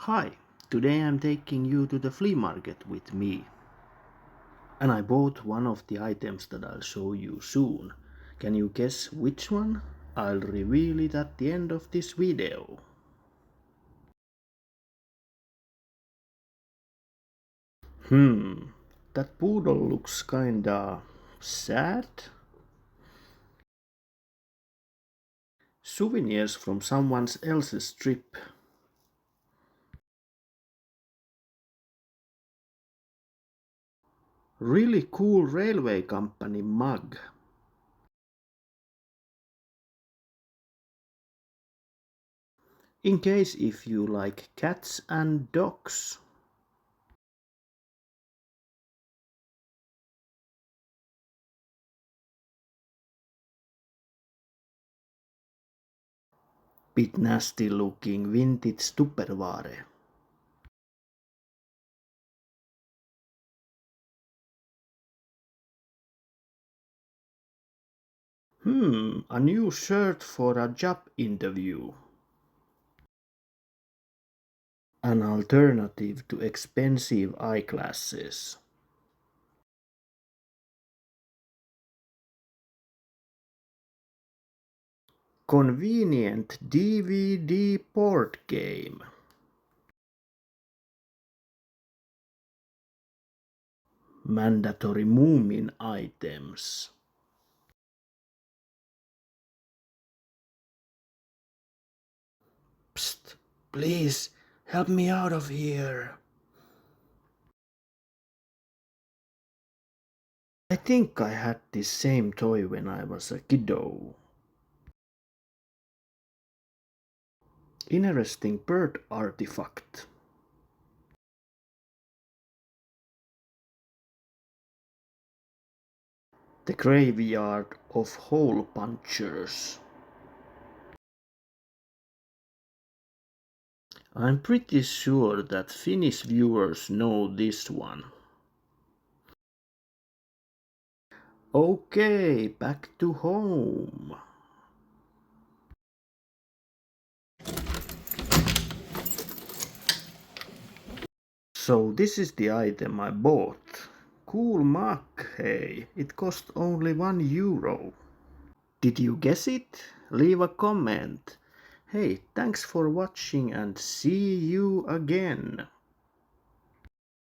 Hi, today I'm taking you to the flea market with me. And I bought one of the items that I'll show you soon. Can you guess which one? I'll reveal it at the end of this video. Hmm, that poodle looks kinda sad. Souvenirs from someone else's trip. Really cool railway company mug. In case if you like cats and dogs. Bit nasty looking vintage Tupperware. A new shirt for a job interview. An alternative to expensive eyeglasses. Convenient DVD board game. Mandatory Moomin items. Psst, please help me out of here. I think I had this same toy when I was a kiddo. Interesting bird artifact. The graveyard of hole punchers. I'm pretty sure that Finnish viewers know this one. Okay, back to home. So this is the item I bought. Cool mug, hey, it cost only €1. Did you guess it? Leave a comment. Hey, thanks for watching and see you again.